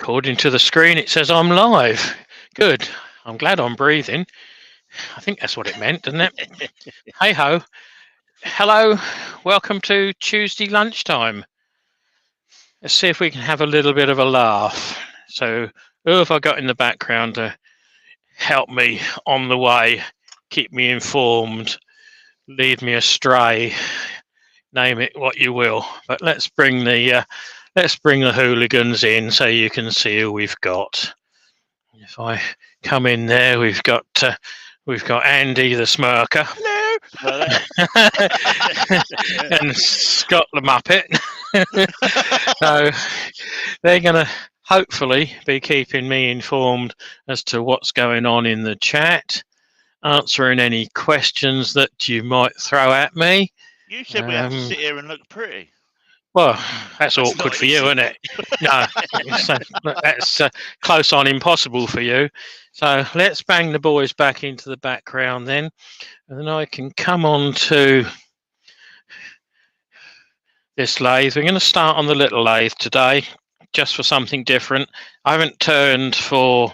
According to the screen, it says I'm live. Good. I'm glad I'm breathing. I think that's what it meant, doesn't it? Hey ho. Hello. Welcome to Tuesday lunchtime. Let's see if we can have a little bit of a laugh. So, who have I got in the background to help me on the way, keep me informed, lead me astray? Name it what you will. But let's bring the hooligans in so you can see who we've got. If I come in there, we've got Andy the Smirker. Hello. And Scott the Muppet. So they're going to hopefully be keeping me informed as to what's going on in the chat, answering any questions that you might throw at me. You said we have to sit here and look pretty. Well, that's awkward for you, isn't it? No, that's close on impossible for you. So let's bang the boys back into the background then, and then I can come on to this lathe. We're going to start on the little lathe today, just for something different. I haven't turned for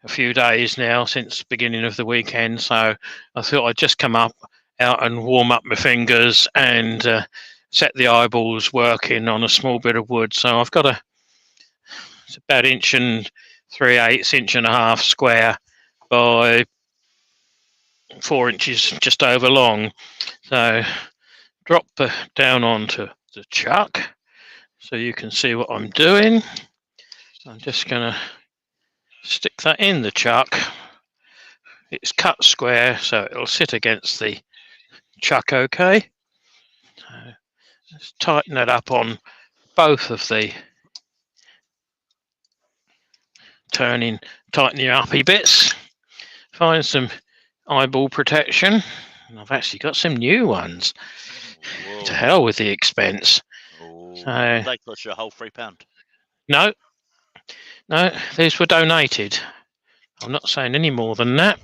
a few days now, since the beginning of the weekend, so I thought I'd just come out and warm up my fingers and set the eyeballs working on a small bit of wood. So I've got it's about 1 3/8 1.5 square by 4 inches just over long. So drop down onto the chuck so you can see what I'm doing. I'm just going to stick that in the chuck. It's cut square, so it'll sit against the chuck okay. So let's tighten it up on both of the tightening uppy bits. Find some eyeball protection. And I've actually got some new ones. Whoa. To hell with the expense. So they cost you a whole £3. No, these were donated. I'm not saying any more than that,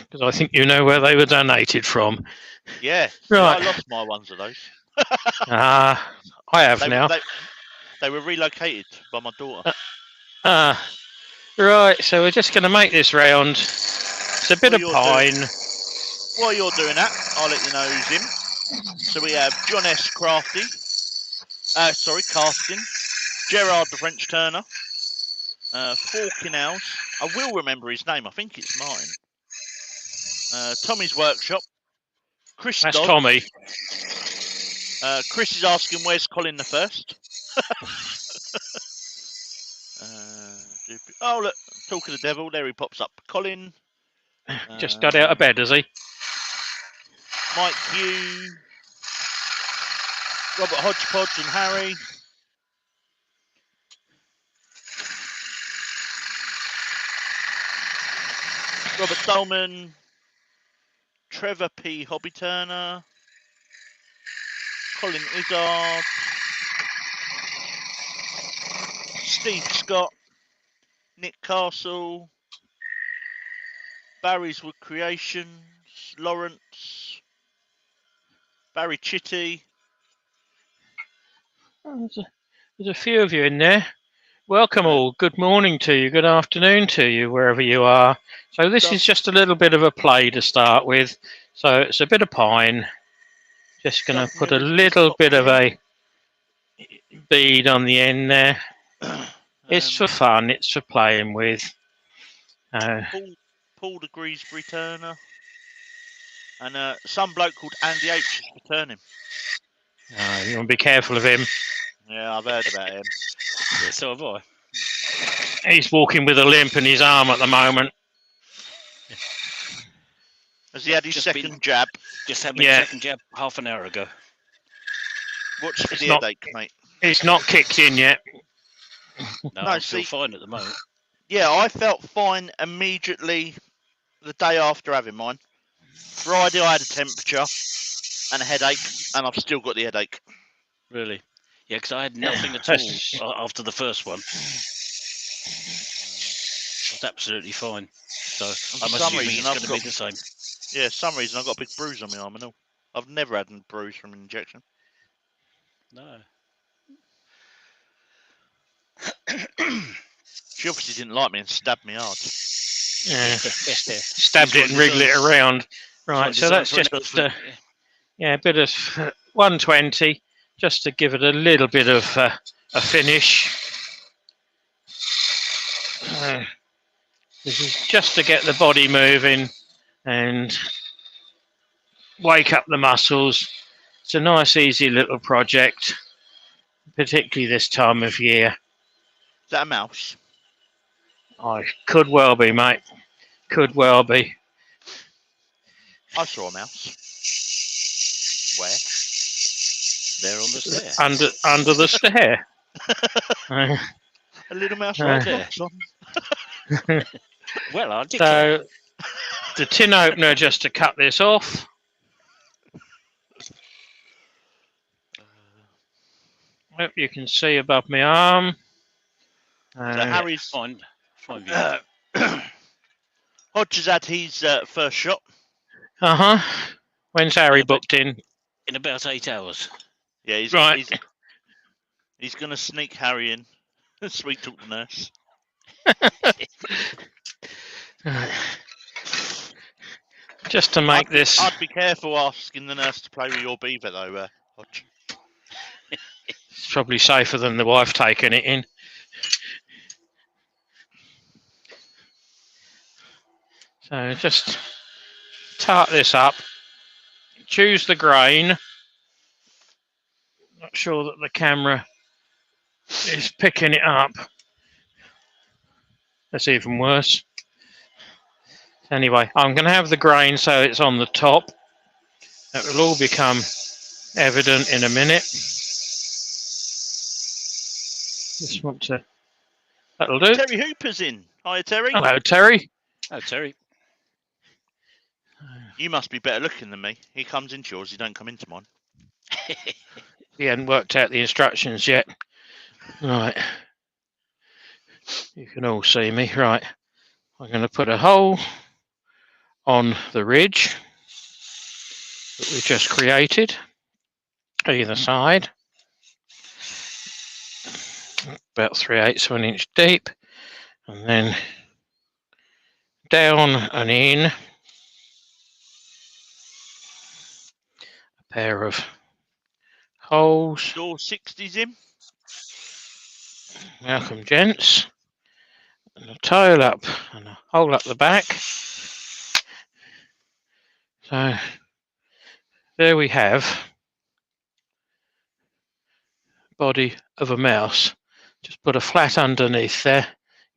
because I think you know where they were donated from. Yeah, right. I lost my ones of those. I have now. They were relocated by my daughter. Right, so we're just going to make this round. It's a bit of pine. While you're doing that, I'll let you know who's in. So we have John S. Casting, Gerard the French Turner, Forkin House. I will remember his name. I think it's Martin. Tommy's Workshop. Chris. That's Dodd. Tommy. Chris is asking, where's Colin the First? Oh, look, talk of the devil. There he pops up. Colin. Just got out of bed, has he? Mike Hugh. Robert Hodgepodge and Harry. Robert Dolman. Trevor P. Hobby Turner. Colin Izzard. Steve Scott. Nick Castle. Barry's Wood Creations. Lawrence. Barry Chitty. Oh, there's a few of you in there. Welcome all. Good morning to you. Good afternoon to you, wherever you are. So this is just a little bit of a play to start with. So it's a bit of pine. Just going to put a little bit of a bead on the end there. It's for fun. It's for playing with. Paul the Greasbury Turner. And some bloke called Andy H is returning. You want to be careful of him. Yeah, I've heard about him. Yeah, so have I. He's walking with a limp in his arm at the moment. Has he had his second jab? Just had my second jab half an hour ago. What's for the headache, mate? It's not kicked in yet. No, I'm still fine at the moment. Yeah, I felt fine immediately the day after having mine. Friday I had a temperature and a headache, and I've still got the headache. Really? Yeah, because I had nothing at all after the first one. I was absolutely fine. So I'm assuming it's going to be the same. Yeah, for some reason I've got a big bruise on my arm and all. I've never had a bruise from an injection. No. She obviously didn't like me and stabbed me hard. Yeah. Stabbed it and wriggled it around. Right, so that's just a bit of 120, just to give it a little bit of a finish. This is just to get the body moving and wake up the muscles. It's a nice, easy little project, particularly this time of year. Is that a mouse? Oh, could well be, mate. Could well be. I saw a mouse. Where? There on the stair. Under the stair. A little mouse right there. Well, I did. So the tin opener, just to cut this off. Hope you can see above my arm. So Harry's fine view. Hodge has had his first shot. When's Harry booked in? In about 8 hours. Yeah, he's right. He's going to sneak Harry in. Sweet talk the nurse. Just to make this. I'd be careful asking the nurse to play with your beaver, though, Hodge. It's probably safer than the wife taking it in. So just tart this up. Choose the grain. Not sure that the camera is picking it up. That's even worse. Anyway, I'm going to have the grain so it's on the top. That will all become evident in a minute. Just want to. That'll do. Terry Hooper's in. Hiya, Terry. Hello, Terry. Oh, Terry. You must be better looking than me. He comes into yours, you don't come into mine. He hadn't worked out the instructions yet. Right. You can all see me. Right. I'm going to put a hole on the ridge that we just created, either side. About 3/8 of an inch deep. And then down and in a pair of holes. Door 60's in. Welcome, gents. And a tail up and a hole up the back. So there we have body of a mouse. Just put a flat underneath there.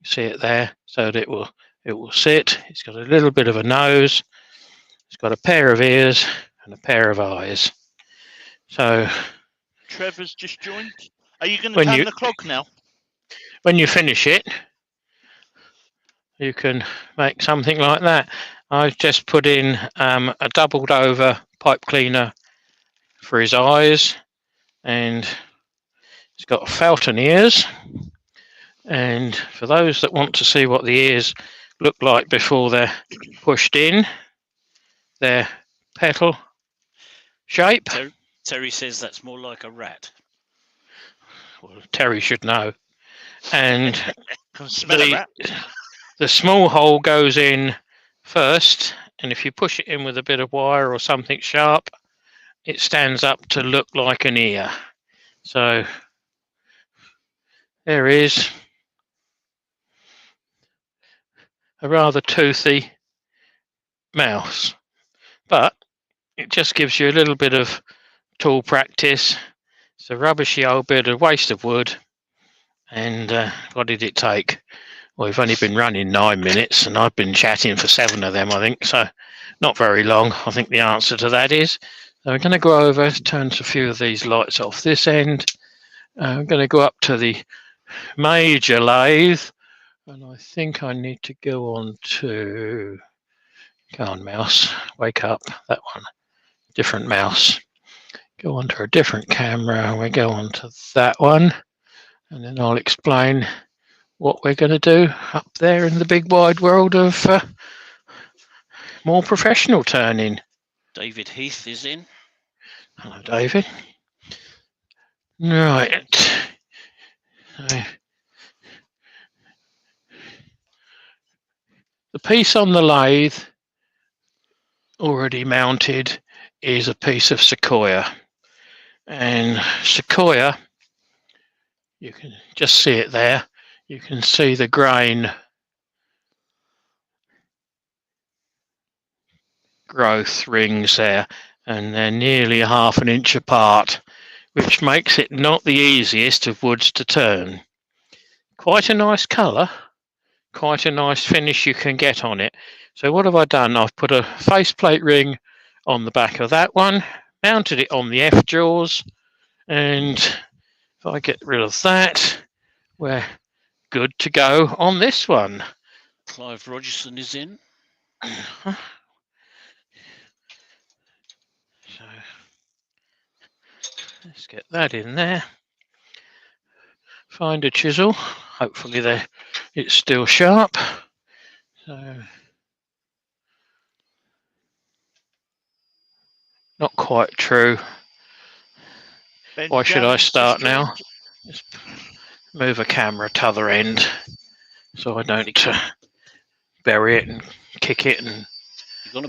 You see it there, so that it will sit. It's got a little bit of a nose. It's got a pair of ears and a pair of eyes. So Trevor's just joined. Are you going to turn the clock now? When you finish it, you can make something like that. I've just put in a doubled over pipe cleaner for his eyes, and it's got Felton ears. And for those that want to see what the ears look like before they're pushed in, they're petal shape. Terry says that's more like a rat. Well, Terry should know. And the small hole goes in first, and if you push it in with a bit of wire or something sharp, it stands up to look like an ear. So there is a rather toothy mouse, but it just gives you a little bit of tool practice. It's a rubbishy old bit of waste of wood. And what did it take? Well, we've only been running 9 minutes, and I've been chatting for 7 of them, I think. So not very long. I think the answer to that is. So we're going to go over, turn a few of these lights off this end. I'm going to go up to the major lathe, and I think I need to go on to. Go on, mouse. Wake up. That one. Different mouse. Go on to a different camera. We go on to that one. And then I'll explain what we're going to do up there in the big wide world of more professional turning. David Heath is in. Hello, David. Right. piece on the lathe already mounted is a piece of sequoia, and sequoia, you can just see it there. You can see the grain growth rings there, and they're nearly 1/2 inch apart, which makes it not the easiest of woods to turn. Quite a nice colour, quite a nice finish you can get on it. So what have I done? I've put a faceplate ring on the back of that one, mounted it on the F-jaws, and if I get rid of that, we're good to go on this one. Clive Rogerson is in. So let's get that in there. Find a chisel. Hopefully it's still sharp. So not quite true. Why should I start now? Just move a camera to the other end so I don't need to bury it and kick it and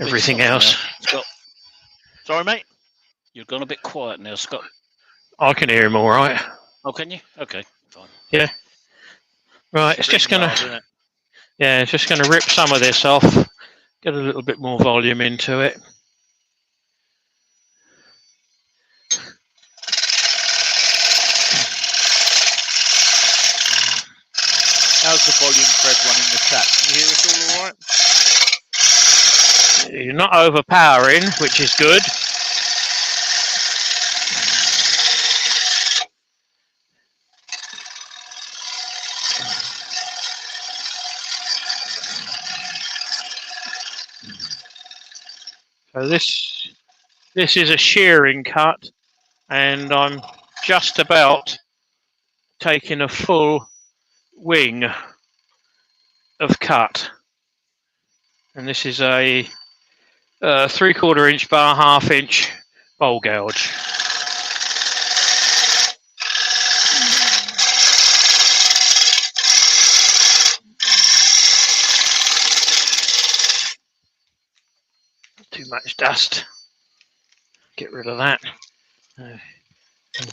everything else. Scott. Sorry, mate. You've gone a bit quiet now, Scott. I can hear him all right. Oh, can you? Okay, fine. Yeah. Right, it's just gonna rip some of this off, get a little bit more volume into it. How's the volume for everyone in the chat? Can you hear us all right? You're not overpowering, which is good. So this is a shearing cut, and I'm just about taking a full wing of cut, and this is a 3/4 inch bar 1/2 inch bowl gouge. Too much dust. Get rid of that. And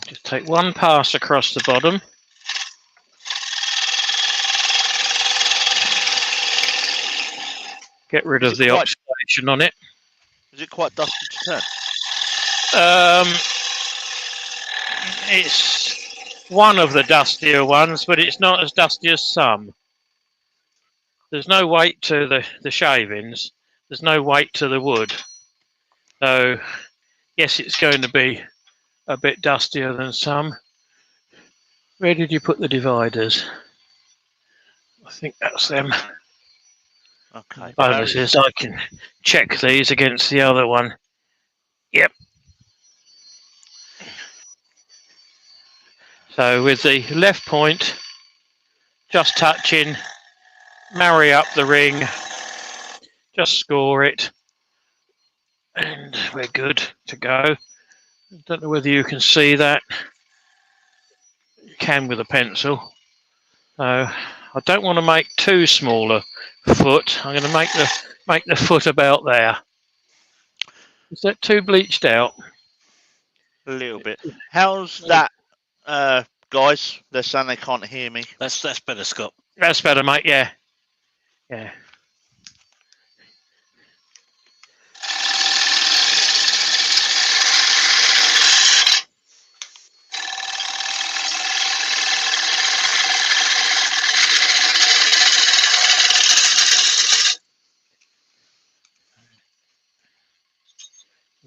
just take one pass across the bottom. Get rid of the oxidation on it. Is it quite dusty to turn? It's one of the dustier ones, but it's not as dusty as some. There's no weight to the shavings. There's no weight to the wood. So, yes, it's going to be a bit dustier than some. Where did you put the dividers? I think that's them. Okay. Bonuses, I can check these against the other one. Yep. So with the left point just touching, marry up the ring, just score it, and we're good to go. Don't know whether you can see that. You can with a pencil. So I don't want to make too small a foot. I'm going to make the foot about there. Is that too bleached out? A little bit. How's that, guys? They're saying they can't hear me. That's better, Scott. That's better, mate. Yeah. Yeah.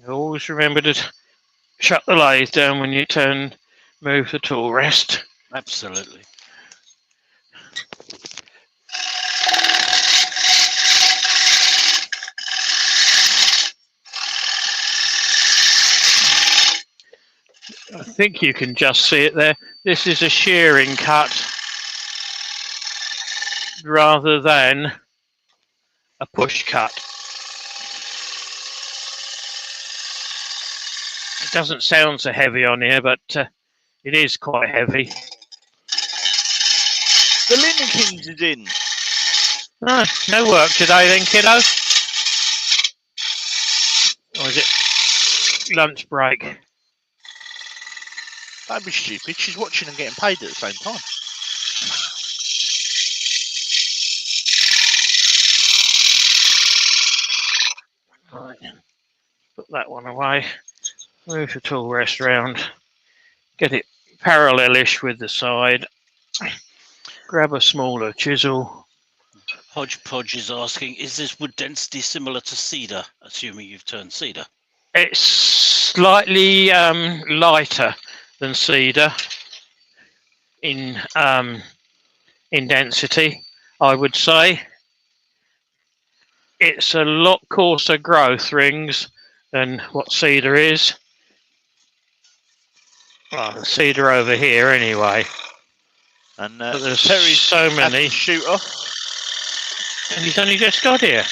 Always remember to shut the lathe down when you move the tool rest. Absolutely. I think you can just see it there. This is a shearing cut rather than a push cut. It doesn't sound so heavy on here, but it is quite heavy. The Linen Kings is in. No, no work today then, kiddo? Or is it lunch break? Don't be stupid. She's watching and getting paid at the same time. Right, put that one away. Move the tool rest round. Get it parallelish with the side. Grab a smaller chisel. Hodgepodge is asking, is this wood density similar to cedar, assuming you've turned cedar? It's slightly lighter than cedar in density, I would say. It's a lot coarser growth rings than what cedar is. Well, the cedar over here anyway. And But there's Terry's so had many. to shoot off. And he's only just got here.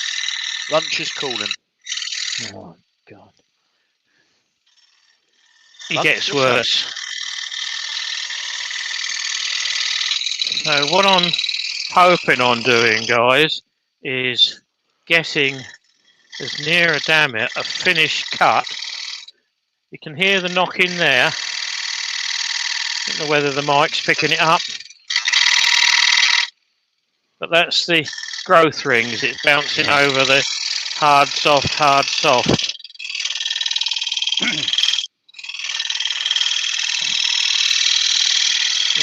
Lunch is calling. Oh, God. He Lunch, gets what's up? worse. So what I'm hoping on doing, guys, is getting as near a finished cut. You can hear the knocking there. I don't know whether the mic's picking it up. But that's the growth rings. It's bouncing over the hard, soft, hard, soft.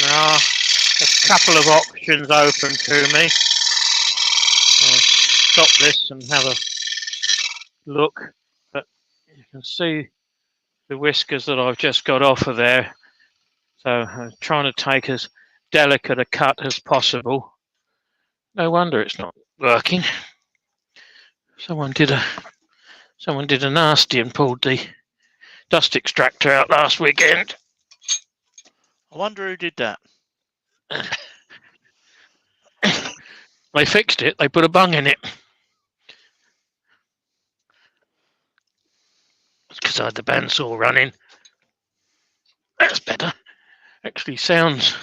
Now, a couple of options open to me. I'll stop this and have a look. But you can see the whiskers that I've just got off of there. So I'm trying to take as delicate a cut as possible. No wonder it's not working. Someone did a nasty and pulled the dust extractor out last weekend. I wonder who did that. They fixed it. They put a bung in it. It's because I had the bandsaw running. That's better. Actually sounds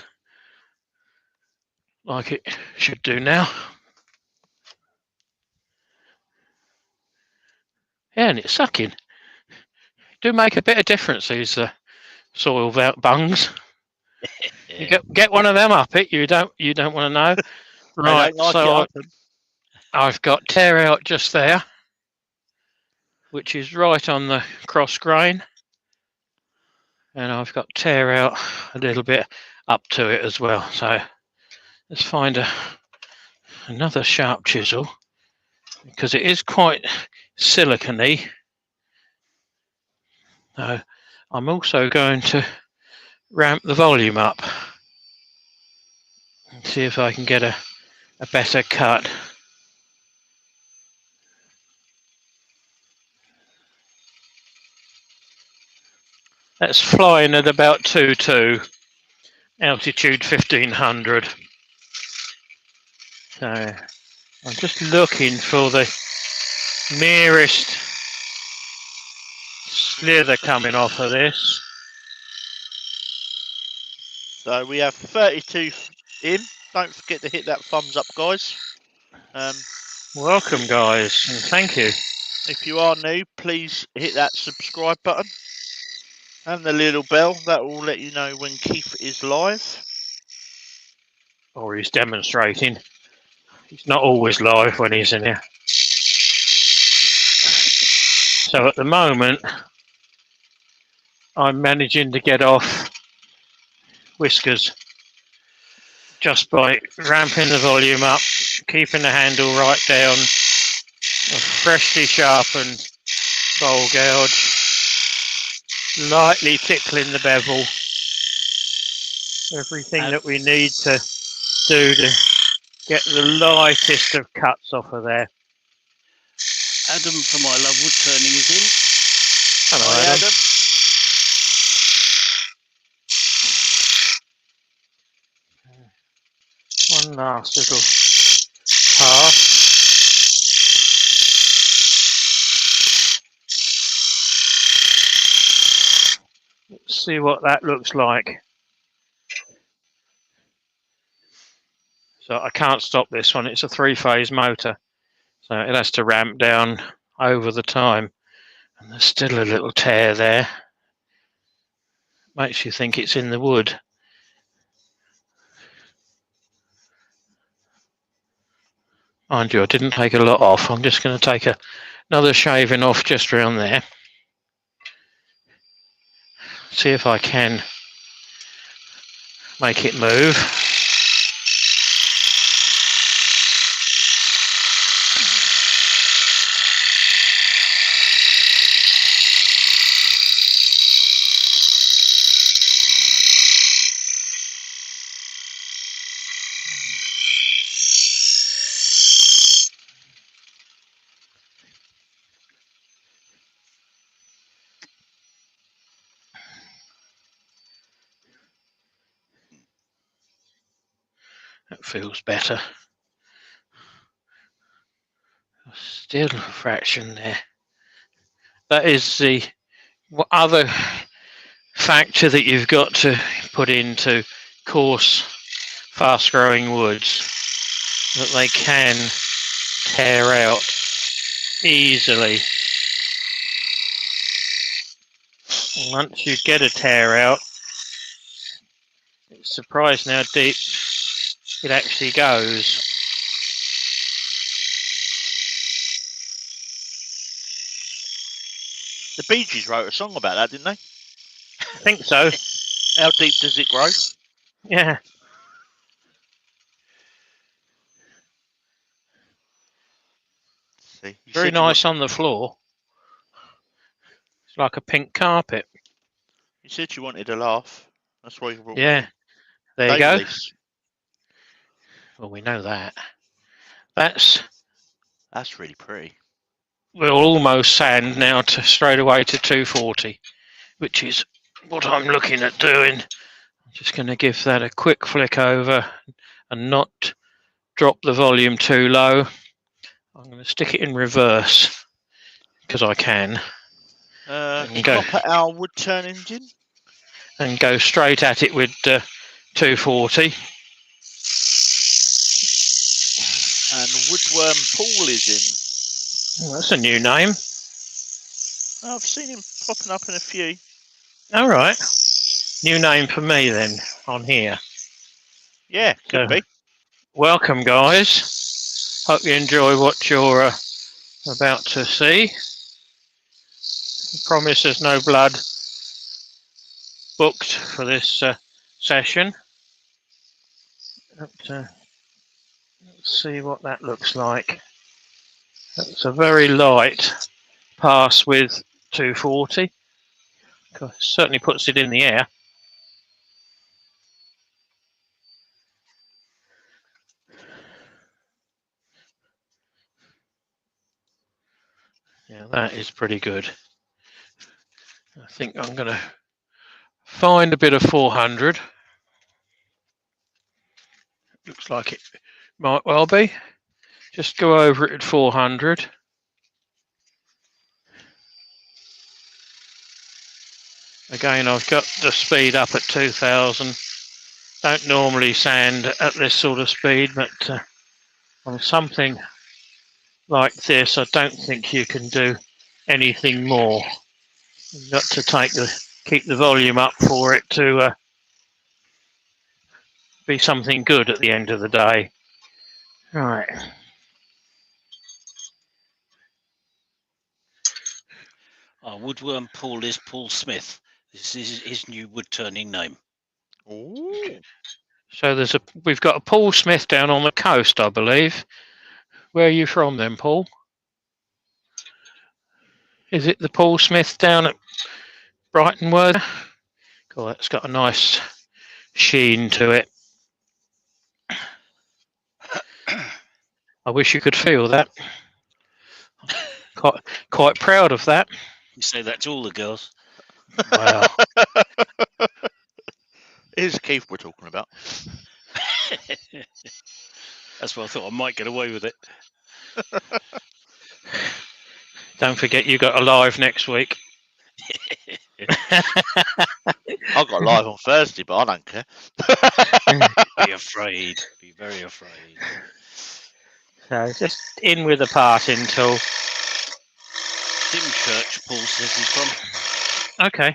like it should do now. Yeah, and it's sucking. Do make a bit of difference, these soil bungs. You get one of them up it. You don't want to know. Right. Like So I've got tear out just there, which is right on the cross grain, and I've got tear out a little bit up to it as well. So let's find another sharp chisel, because it is quite silicone-y. I'm also going to ramp the volume up and see if I can get a better cut. That's flying at about 2.2, altitude 1500. So I'm just looking for the merest slither coming off of this. So we have 32 in. Don't forget to hit that thumbs up, guys. Welcome, guys, and thank you. If you are new, please hit that subscribe button and the little bell. That will let you know when Keith is live. Or he's demonstrating. He's not always live when he's in here. So at the moment, I'm managing to get off whiskers just by ramping the volume up, keeping the handle right down, a freshly sharpened bowl gouge, lightly tickling the bevel. Everything that we need to do to get the lightest of cuts off of there. Adam from I Love Wood Turning is in. Hello, Hi, Adam. One last little pass. Let's see what that looks like. So I can't stop this one. It's a 3-phase motor, so it has to ramp down over the time. And there's still a little tear there. Makes you think it's in the wood. Mind you, I didn't take a lot off. I'm just going to take another shaving off just around there. See if I can make it move. That feels better. Still a fraction there. That is the other factor that you've got to put into coarse, fast-growing woods, that they can tear out easily. Once you get a tear out, it's surprising how deep it actually goes. The Bee Gees wrote a song about that, didn't they? I think so. How deep does it grow? Yeah. See, Very nice on the floor. It's like a pink carpet. You said you wanted a laugh. That's why you brought Yeah. me. There you Day go. release. Well, we know that. That's really pretty. we'll almost sand now to straight away to 240, which is what I'm looking at doing. I'm just going to give that a quick flick over and not drop the volume too low. I'm going to stick it in reverse because I can. Copper our wood turn engine. And go straight at it with 240. And Woodworm Paul is in. Well, that's a new name. I've seen him popping up in a few. All right. New name for me then on here. Yeah, could be. Welcome, guys. Hope you enjoy what you're about to see. I promise there's no blood booked for this session. But, let's see what that looks like. That's a very light pass with 240. Certainly puts it in the air. Yeah, that is pretty good. I think I'm going to find a bit of 400. Looks like it might well be. Just go over it at 400. Again, I've got the speed up at 2000. Don't normally sand at this sort of speed, but on something like this, I don't think you can do anything more. You've got to keep the volume up for it to be something good at the end of the day. Right. Woodworm Paul is Paul Smith. This is his new wood turning name. Ooh. So we've got a Paul Smith down on the coast, I believe. Where are you from then, Paul? Is it the Paul Smith down at Brighton Word? Cool, that's got a nice sheen to it. I wish you could feel that. Quite proud of that. You say that to all the girls. Wow. Here's Keith we're talking about. That's why I thought I might get away with it. Don't forget you got a live next week. I got live on Thursday, but I don't care. Be afraid. Be very afraid. So just in with the parting tool. Dimchurch, Paul says he's from. Okay.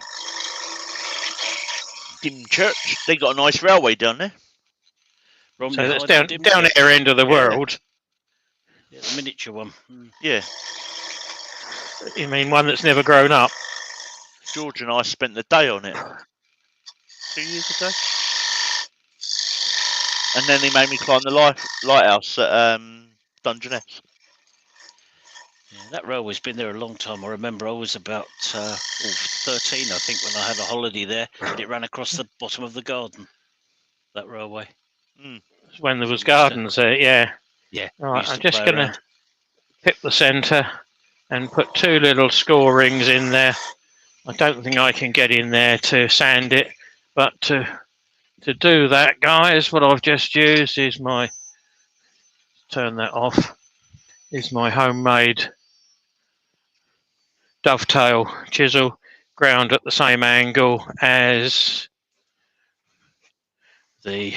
Dimchurch. They got a nice railway down there. Romney So that's Hyde down and at our end of the Yeah. world. Yeah, the miniature one. Yeah. You mean one that's never grown up? George and I spent the day on it 2 years ago. And then he made me climb the lighthouse at Dungeness. Yeah, that railway's been there a long time. I remember I was about 13, I think, when I had a holiday there, and it ran across the bottom of the garden, that railway. When there So was we used gardens there, yeah. Yeah, we Right, used I'm to just play going to around. pick the centre and put 2 little score rings in there. I don't think I can get in there to sand it, but to do that, guys, what I've just used is my, turn that off, is my homemade dovetail chisel, ground at the same angle as the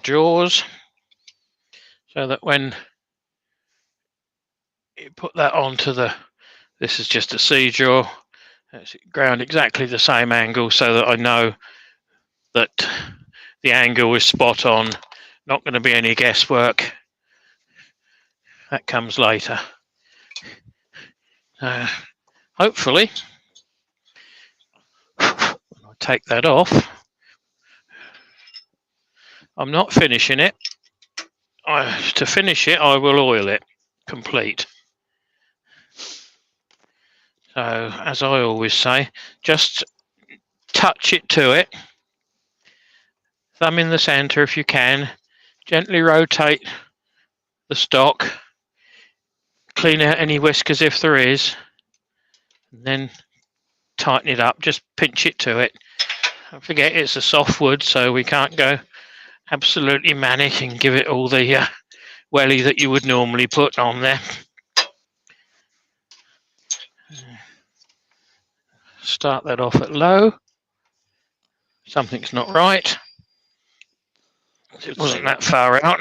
jaws, so that when you put that onto this is just a C jaw, it's ground exactly the same angle so that I know that the angle is spot on, not going to be any guesswork. That comes later. Hopefully, I'll take that off. I'm not finishing it. To finish it, I will oil it complete. So, as I always say, just touch it to it. Thumb in the center if you can. Gently rotate the stock. Clean out any whiskers if there is. And then tighten it up. Just pinch it to it. Don't forget it's a soft wood, so we can't go absolutely manic and give it all the welly that you would normally put on there. Start that off at low. Something's not right. It wasn't that far out.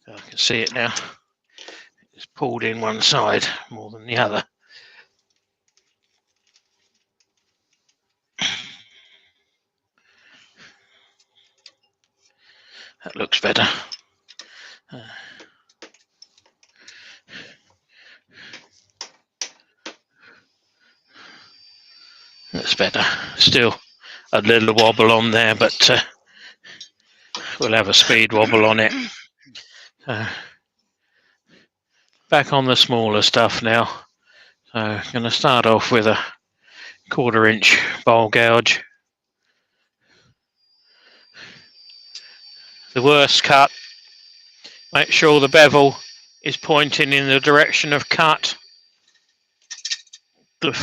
I can see it now. It's pulled in one side more than the other. That looks better. That's better. Still a little wobble on there, but we'll have a speed wobble on it. Back on the smaller stuff now. So I'm going to start off with a 1/4 inch bowl gouge. The worst cut, make sure the bevel is pointing in the direction of cut. The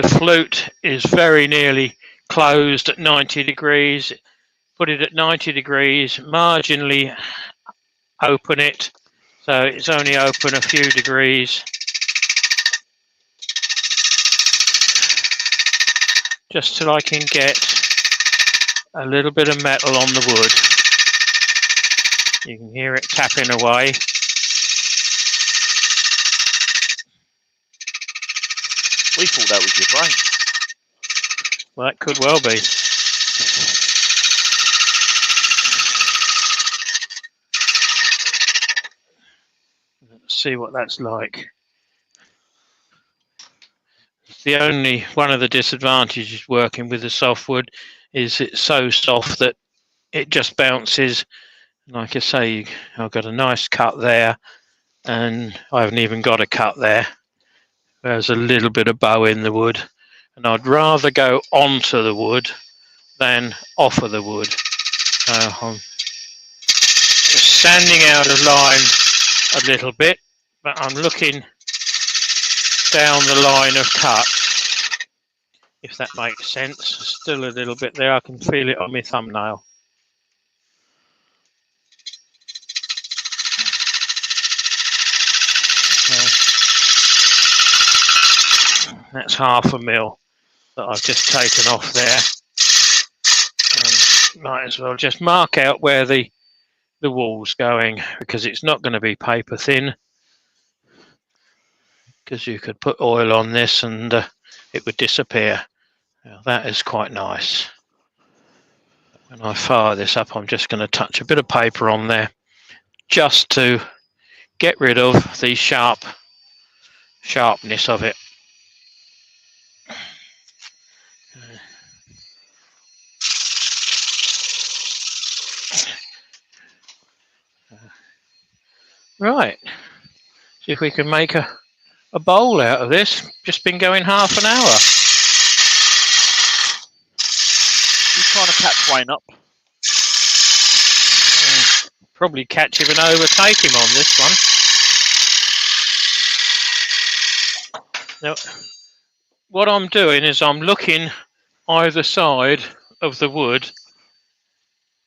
flute is very nearly closed at 90 degrees. Put it at 90 degrees, marginally open it, so it's only open a few degrees. Just till I can get a little bit of metal on the wood. You can hear it tapping away. We thought that was your brain. Well, that could well be. Let's see what that's like. One of the disadvantages working with the softwood is it's so soft that it just bounces. Like I say, I've got a nice cut there, and I haven't even got a cut there. There's a little bit of bow in the wood, and I'd rather go onto the wood than off of the wood. I'm just standing out of line a little bit, but I'm looking down the line of cut, if that makes sense. Still a little bit there. I can feel it on my thumbnail. That's 1/2 mil that I've just taken off there. And might as well just mark out where the wall's going, because it's not going to be paper thin, because you could put oil on this and it would disappear. Now, that is quite nice. When I fire this up, I'm just going to touch a bit of paper on there just to get rid of the sharpness of it. Right, see if we can make a bowl out of this. Just been going 1/2 hour. You trying to catch Wayne up? Probably catch him and overtake him on this one. Now, what I'm doing is I'm looking either side of the wood.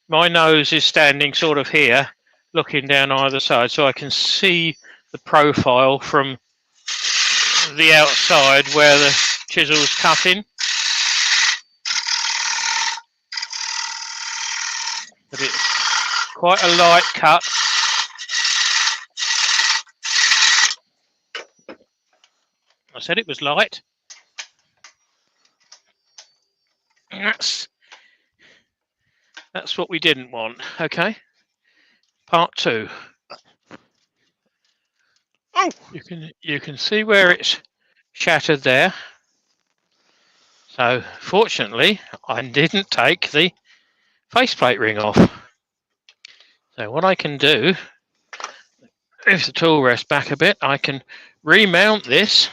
My nose is standing sort of here, looking down either side, so I can see the profile from the outside where the chisel's cutting. But it's quite a light cut. I said it was light. That's what we didn't want. Okay. Part 2. Oh, you can see where it's shattered there. So fortunately, I didn't take the faceplate ring off. So what I can do, if the tool rests back a bit, I can remount this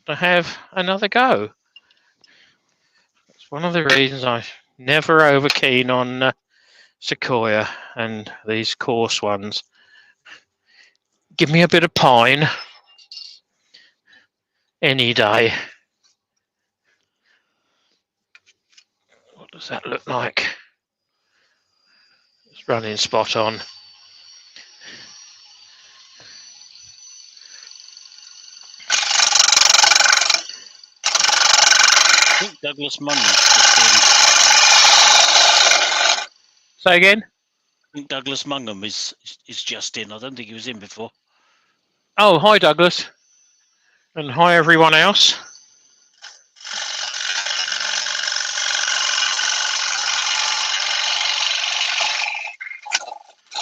to have another go. That's one of the reasons I'm never over keen on Sequoia and these coarse ones. Give me a bit of pine any day. What does that look like? It's running spot on. I think Douglas Mungan's just in. Say again? I think Douglas Mungan is just in. I don't think he was in before. Oh, hi Douglas. And hi everyone else.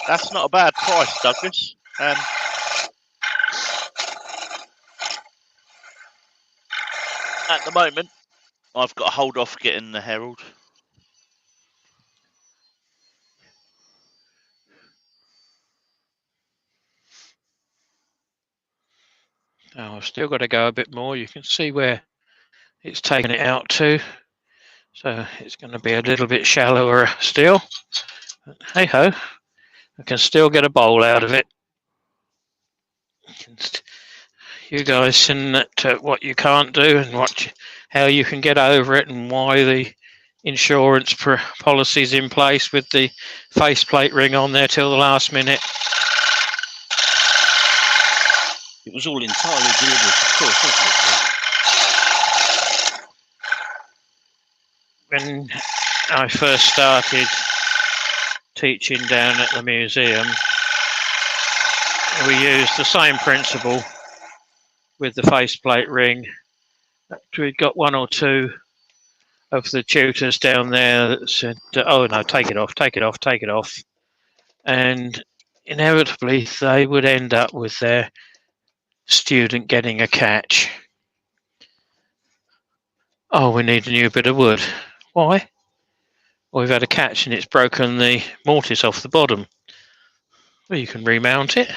that's not a bad price, Douglas. At the moment, I've got to hold off getting the Herald. Oh, I've still got to go a bit more. You can see where it's taken it out to. So it's going to be a little bit shallower still. But hey ho, I can still get a bowl out of it. You guys can what you can't do and how you can get over it, and why the insurance policy's in place with the faceplate ring on there till the last minute. It was all entirely deliberate, of course, wasn't it? When I first started teaching down at the museum, we used the same principle with the faceplate ring. We'd got 1 or 2 of the tutors down there that said, oh no, take it off, take it off, take it off. And inevitably they would end up with their student getting a catch. Oh, we need a new bit of wood. Why? Well, we've had a catch and it's broken the mortise off the bottom. Well, you can remount it.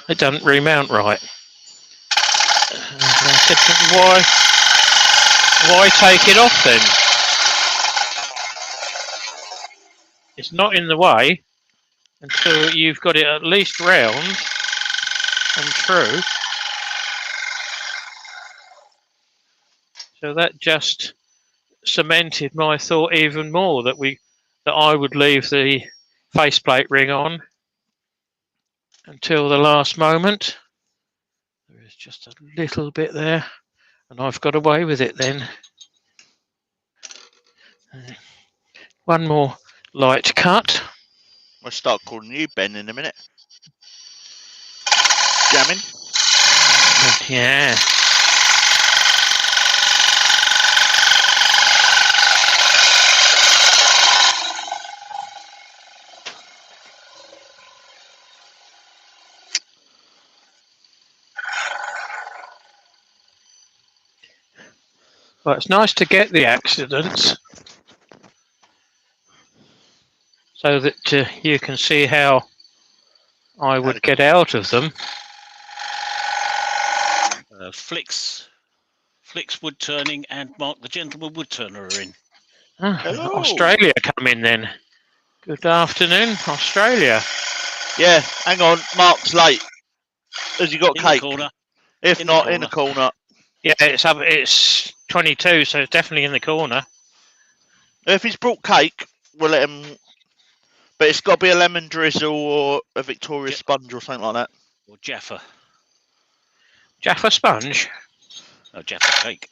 It doesn't remount right. And I said, why take it off then? It's not in the way until you've got it at least round and true. So that just cemented my thought even more that I would leave the faceplate ring on until the last moment. There is just a little bit there. And I've got away with it then. One more light cut. I'll start calling you Ben in a minute. Jamming. Yeah. Well, it's nice to get the accidents so that you can see how I would get out of them. Flicks wood turning and Mark the gentleman wood turner are in. Hello. Australia come in then. Good afternoon, Australia. Yeah, hang on. Mark's late. Has he got In cake? the corner. If In the not, in the corner. Yeah, it's up. It's 22, so it's definitely in the corner. If he's brought cake, we'll let him. But it's got to be a lemon drizzle or a Victoria sponge or something like that. Or Jaffa. Jaffa sponge. Oh, Jaffa cake.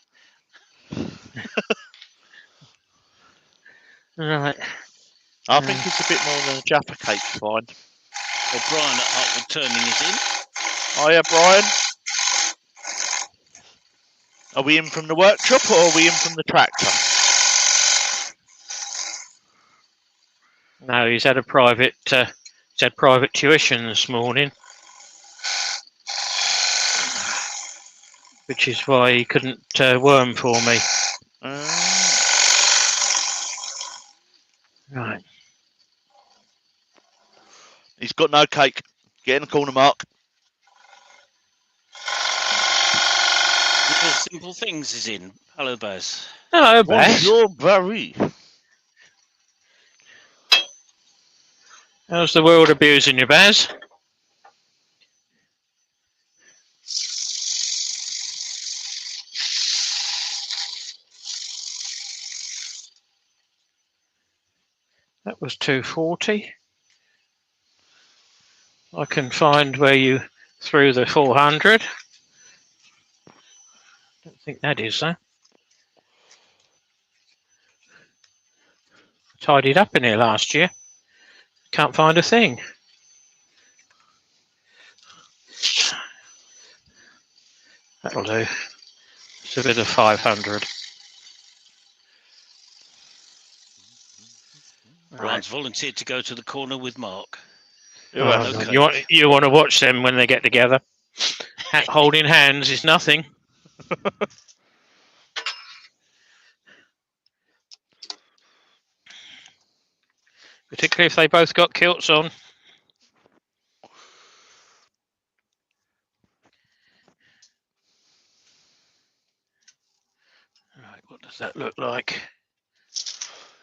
Right. I think it's a bit more than a Jaffa cake, fine. Well, Brian at Hartwood Turning is in. Oh yeah, Brian. Are we in from the workshop or are we in from the tractor? No, he's had a private. He's had private tuition this morning, which is why he couldn't worm for me. Right. He's got no cake. Get in the corner, Mark. Little Simple Things is in. Hello, Baz. Hello, Baz. Bonjour, Barry. How's the world abusing you, Baz? That was 240. I can find where you threw the 400. Don't think that is, though. Tidied up in here last year. Can't find a thing. That'll do. It's a bit of 500. Brian's volunteered to go to the corner with Mark. You want to watch them when they get together. Holding hands is nothing. Particularly if they both got kilts on. Right, what does that look like?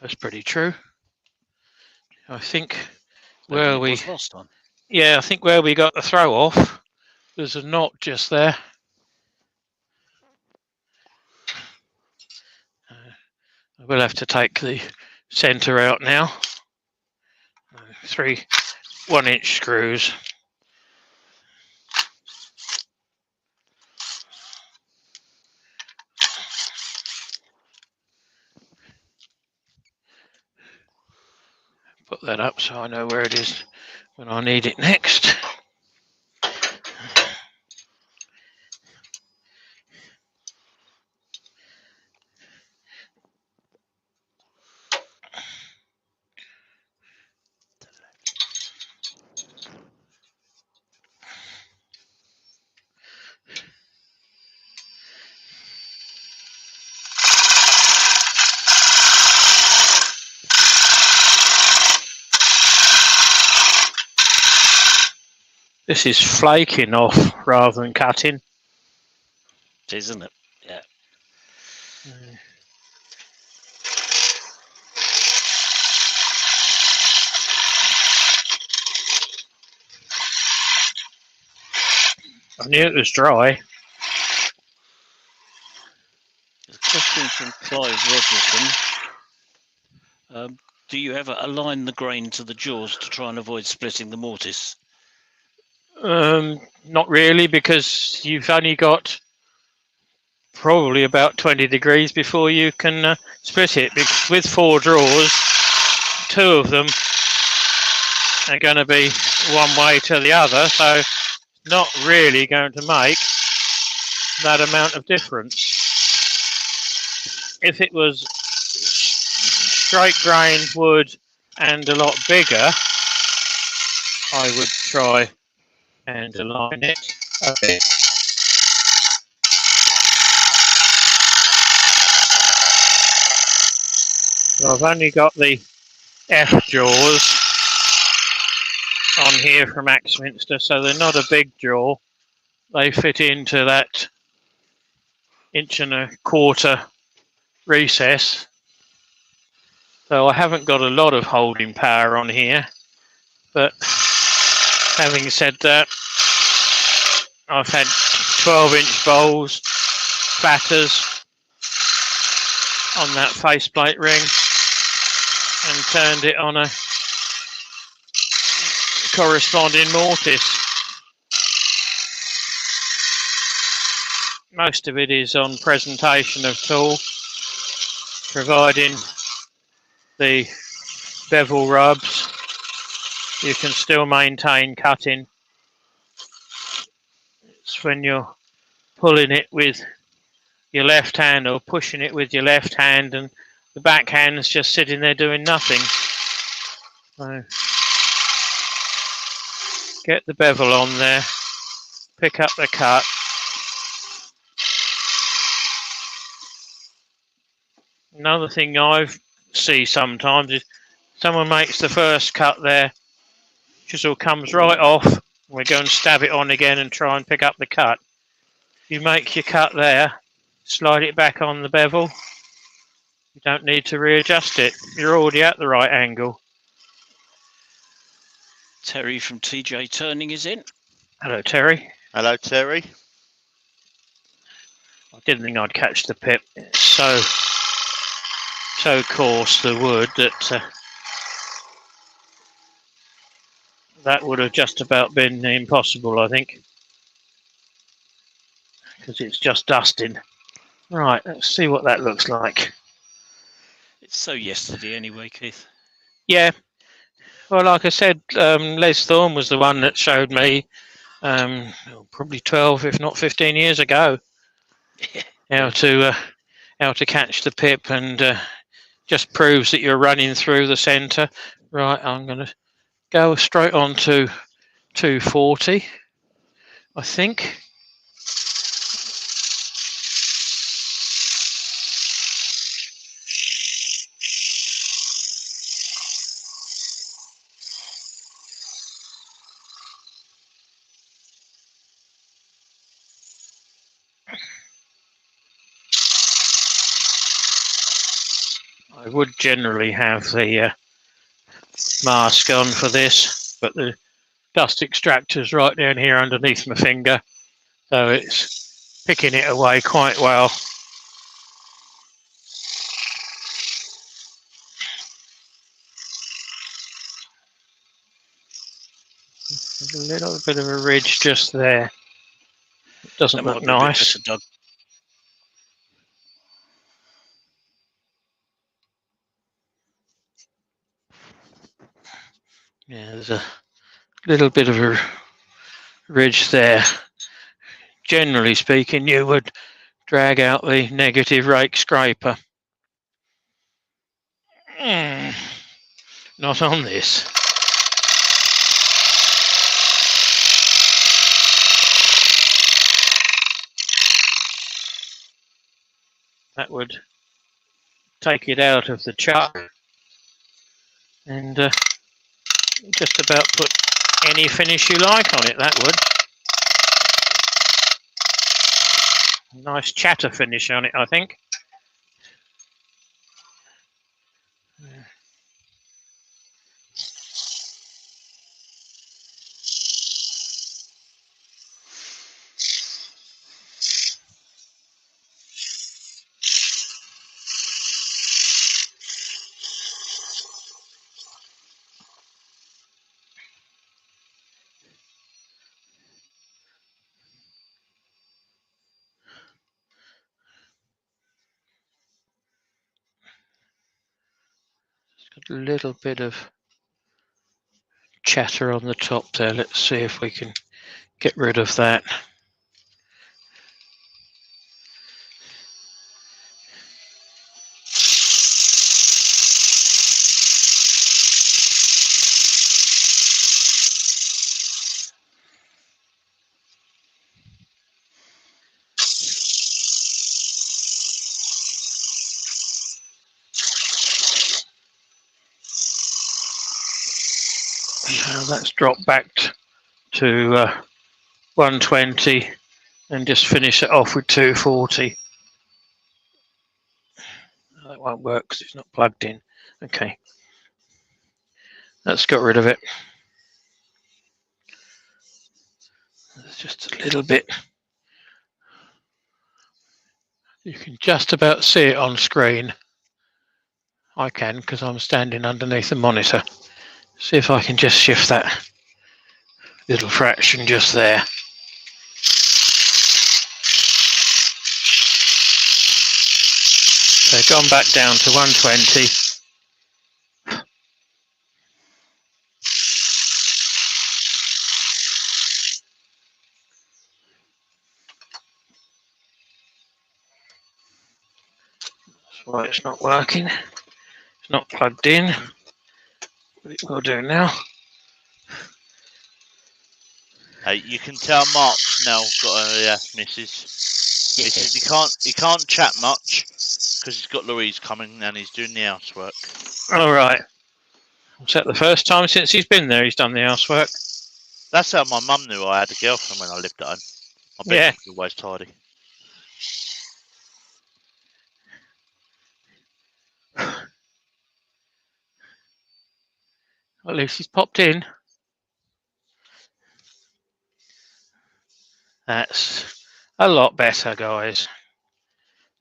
That's pretty true. I think where we last time. Yeah, I think where we got the throw off, there's a knot just there. I will have to take the centre out now. 3 1-inch screws. Put that up so I know where it is when I need it next. This is flaking off rather than cutting. It is, isn't it? Yeah. I knew it was dry. There's a question from Clive Rogerson. Do you ever align the grain to the jaws to try and avoid splitting the mortise? Not really, because you've only got probably about 20 degrees before you can split it. Because with 4 drawers, 2 of them are going to be one way to the other, so not really going to make that amount of difference. If it was straight grain wood and a lot bigger, I would try and align it a bit. But I've only got the F jaws on here from Axminster, so they're not a big jaw. They fit into that 1.25 inch recess. So I haven't got a lot of holding power on here, but having said that, I've had 12-inch bowls, platters on that faceplate ring and turned it on a corresponding mortise. Most of it is on presentation of tool, providing the bevel rubs. You can still maintain cutting. It's when you're pulling it with your left hand or pushing it with your left hand and the back hand's just sitting there doing nothing. So get the bevel on there, pick up the cut. Another thing I see sometimes is someone makes the first cut there, chisel comes right off, we go and stab it on again and try and pick up the cut. You make your cut there, slide it back on the bevel. You don't need to readjust it. You're already at the right angle. Terry from TJ Turning is in. Hello, Terry. Hello, Terry. I didn't think I'd catch the pip. It's so coarse, the wood, that that would have just about been impossible, I think, because it's just dusting. Right, let's see what that looks like. It's so yesterday anyway, Keith. Yeah, well, like I said, Les Thorne was the one that showed me probably 12, if not 15 years ago, how to catch the pip, and just proves that you're running through the centre. Right, I'm going to go straight on to 240, I think. I would generally have the mask on for this, but the dust extractor's right down here underneath my finger, so it's picking it away quite well. There's a little bit of a ridge just there. It doesn't look nice. Yeah, there's a little bit of a ridge there. Generally speaking, you would drag out the negative rake scraper. Not on this. That would take it out of the chuck and just about put any finish you like on it, that would. Nice chatter finish on it, I think. Got a little bit of chatter on the top there. Let's see if we can get rid of that. Now that's dropped back to 120 and just finish it off with 240. That won't work because it's not plugged in. Okay, let's get rid of it. There's just a little bit. You can just about see it on screen. I can because I'm standing underneath the monitor. See if I can just shift that little fraction just there. So gone back down to 120. That's why it's not working. It's not plugged in, but it will do now. Hey, you can tell Mark's now got a missus. He can't chat much because he's got Louise coming and he's doing the housework. All right. Was that the first time since he's been there he's done the housework? That's how my mum knew I had a girlfriend when I lived at home. My bedroom was always tidy. At least he's popped in. That's a lot better, guys.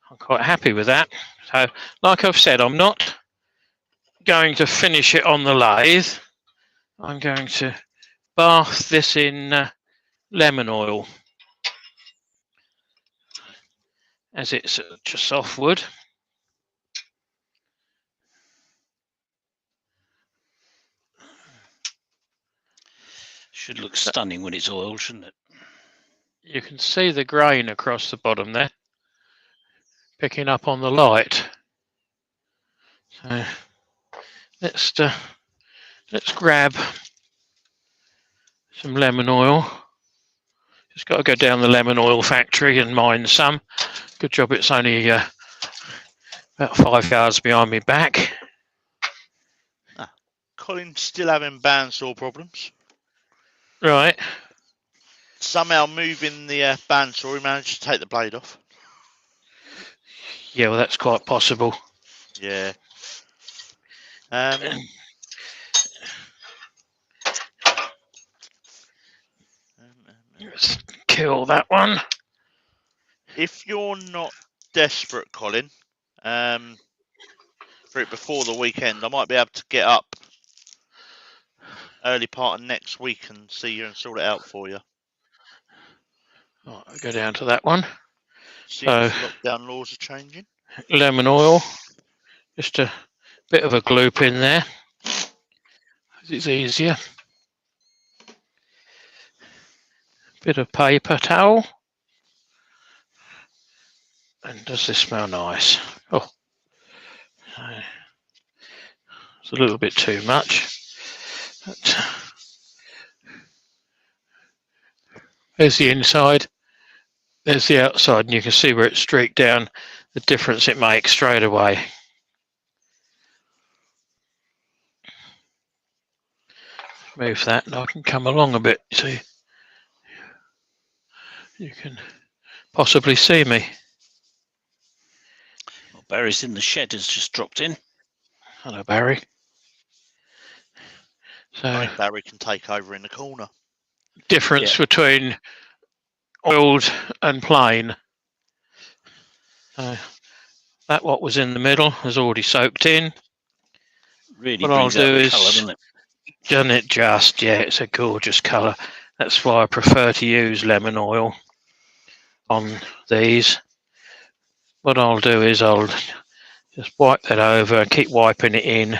I'm quite happy with that. So, like I've said, I'm not going to finish it on the lathe. I'm going to bath this in lemon oil, as it's just soft wood. Should look stunning when it's oiled, shouldn't it? You can see the grain across the bottom there, picking up on the light. So let's grab some lemon oil. Just got to go down the lemon oil factory and mine some. Good job it's only about 5 yards behind me back. Colin's still having bandsaw problems. Right. Somehow moving the bandsaw, he managed to take the blade off. Yeah, well, that's quite possible. Yeah. Let's kill that one. If you're not desperate, Colin, for it before the weekend, I might be able to get up early part of next week and see you and sort it out for you. Right, I'll go down to that one. See if the lockdown laws are changing. Lemon oil. Just a bit of a gloop in there. It's easier. Bit of paper towel. And does this smell nice? Oh, it's a little bit too much. But there's the inside. There's the outside, and you can see where it's streaked down. The difference it makes straight away. Move that, and I can come along a bit. See, you can possibly see me. Well, Barry's in the shed, has just dropped in. Hello, Barry. So I think Barry can take over in the corner. Difference between oiled and plain. That what was in the middle has already soaked in. Really what I'll brings out do the is colour, doesn't it? done it just, yeah, it's a gorgeous colour. That's why I prefer to use lemon oil on these. What I'll do is I'll just wipe that over, keep wiping it in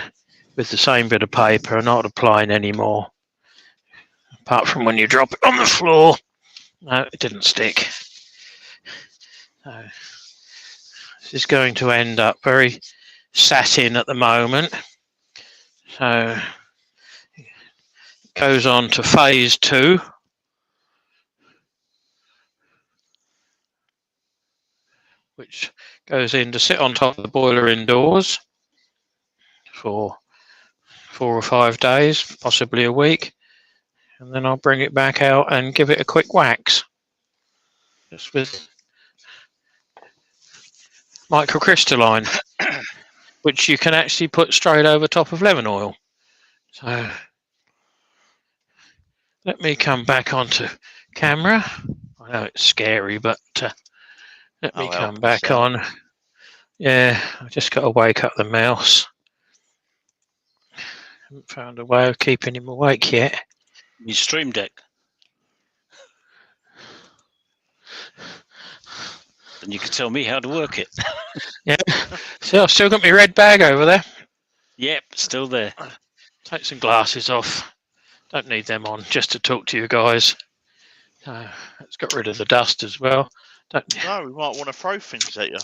with the same bit of paper and not applying any more. Apart from when you drop it on the floor. No, it didn't stick. So this is going to end up very satin at the moment. So it goes on to phase 2. Which goes in to sit on top of the boiler indoors for 4 or 5 days, possibly a week. And then I'll bring it back out and give it a quick wax. Just with microcrystalline, which you can actually put straight over top of lemon oil. So let me come back onto camera. I know it's scary, but let me come back on. Yeah, I've just got to wake up the mouse. Haven't found a way of keeping him awake yet. Your stream deck. Then you can tell me how to work it. Yeah, so I've still got my red bag over there. Yep, still there. Take some glasses off. Don't need them on, just to talk to you guys. Let's get rid of the dust as well. No, we might want to throw things at you.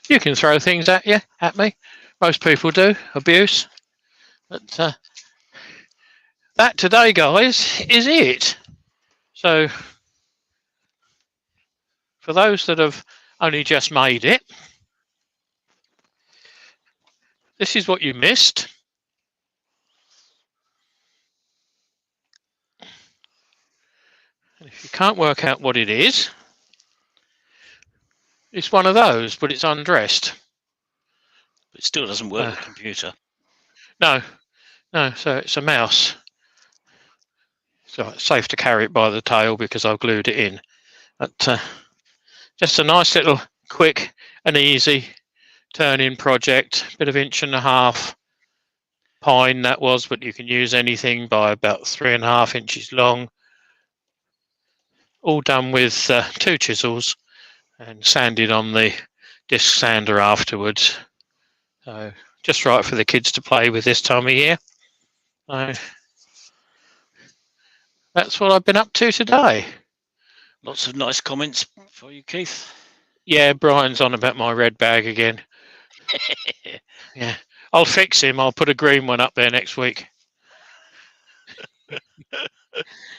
You can throw things at me. Most people do. Abuse. But that today, guys, is it. So for those that have only just made it, this is what you missed. And if you can't work out what it is, it's one of those, but it's undressed. But it still doesn't work with the computer. No, so it's a mouse. So it's safe to carry it by the tail because I've glued it in. But just a nice little quick and easy turn-in project. Bit of 1.5 pine that was, but you can use anything by about 3.5 inches long. All done with 2 chisels and sanded on the disc sander afterwards. So just right for the kids to play with this time of year. So that's what I've been up to today. Lots of nice comments for you, Keith. Yeah, Brian's on about my red bag again. Yeah, I'll fix him. I'll put a green one up there next week.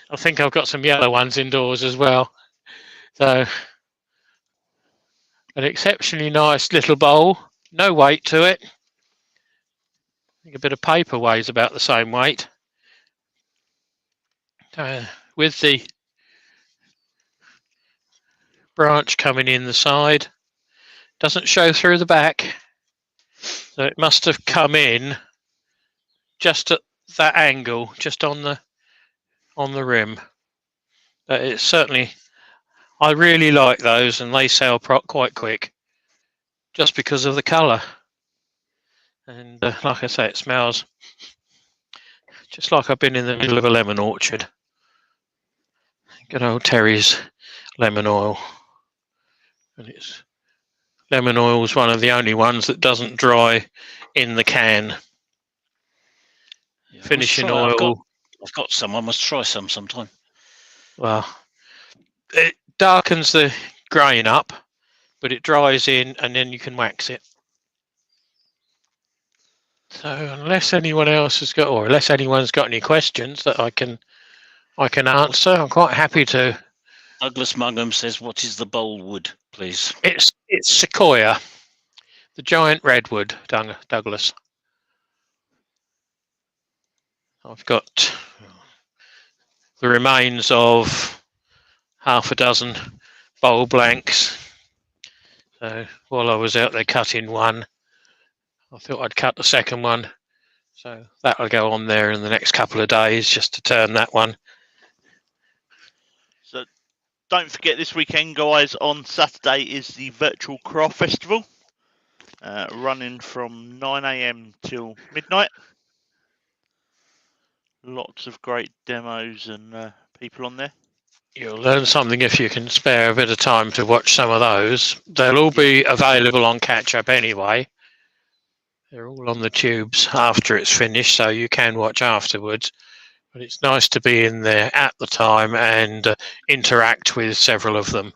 I think I've got some yellow ones indoors as well. So an exceptionally nice little bowl. No weight to it. I think a bit of paper weighs about the same weight. With the branch coming in the side, doesn't show through the back, so it must have come in just at that angle, just on the rim. But it's certainly, I really like those, and they sell quite quick, just because of the colour. And like I say, it smells just like I've been in the middle of a lemon orchard. Good old Terry's lemon oil. And it's lemon oil is one of the only ones that doesn't dry in the can. Yeah, Finishing oil. I've got some. I must try some sometime. Well, it darkens the grain up, but it dries in, and then you can wax it. So unless anyone else has got, or unless anyone's got any questions that I can answer, I'm quite happy to. Douglas Mungham says, "What is the bowl wood, please?" It's sequoia, the giant redwood, Douglas. I've got the remains of half a dozen bowl blanks. So while I was out there cutting one, I thought I'd cut the second one. So that'll go on there in the next couple of days just to turn that one. So don't forget, this weekend, guys, on Saturday is the Virtual Craft Festival, running from 9 AM till midnight. Lots of great demos and people on there. You'll learn something if you can spare a bit of time to watch some of those. They'll all be available on catch up anyway. They're all on the tubes after it's finished, so you can watch afterwards. But it's nice to be in there at the time and interact with several of them,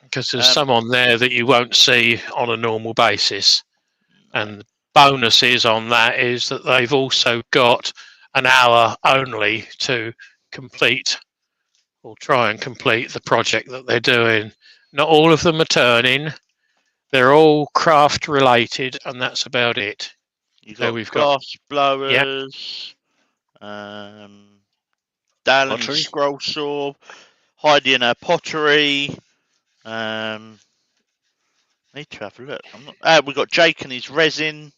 because there's some on there that you won't see on a normal basis. And the bonuses on that is that they've also got an hour only to complete or try and complete the project that they're doing. Not all of them are turning. They're all craft related, and that's about it. You've So got we've got glass blowers, Dallin Pottery. scroll saw, Heidi and her pottery. Need to have a look. I'm not. We've got Jake and his resin.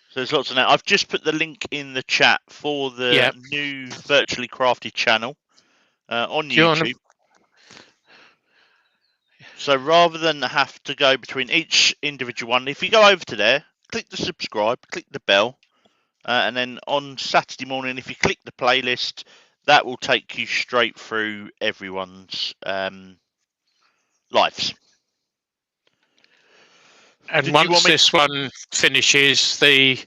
So there's lots of that. I've just put the link in the chat for the new Virtually Crafted channel on YouTube. So rather than have to go between each individual one, if you go over to there, click the subscribe, click the bell, and then on Saturday morning, if you click the playlist, that will take you straight through everyone's lives. And once this one finishes, it's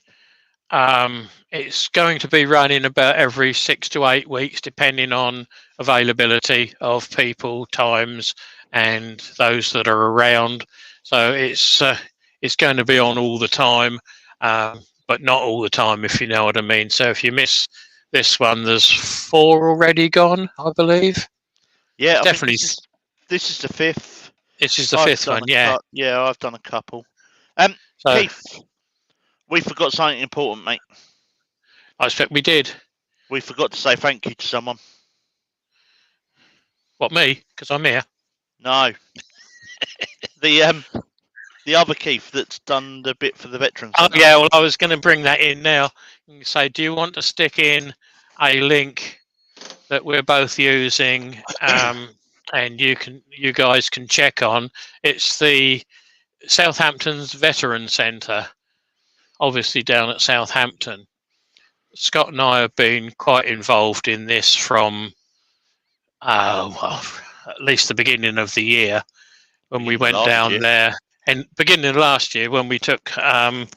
going to be running about every 6 to 8 weeks, depending on availability of people, times, and those that are around. So it's going to be on all the time, but not all the time, if you know what I mean. So if you miss this one, there's 4 already gone, I believe. Yeah, definitely. This is the 5th. This is the 5th one, yeah. Yeah, I've done a couple. So, Keith, we forgot something important, mate. I expect we did. We forgot to say thank you to someone. What, me? Because I'm here. No. The other Keith that's done the bit for the Veterans Centre. Oh, yeah, well, I was going to bring that in now. You say, do you want to stick in a link that we're both using, and you guys can check on? It's the Southampton's Veterans Centre, obviously down at Southampton. Scott and I have been quite involved in this from, well, at least the beginning of the year when we went down there. And beginning of last year, when we took half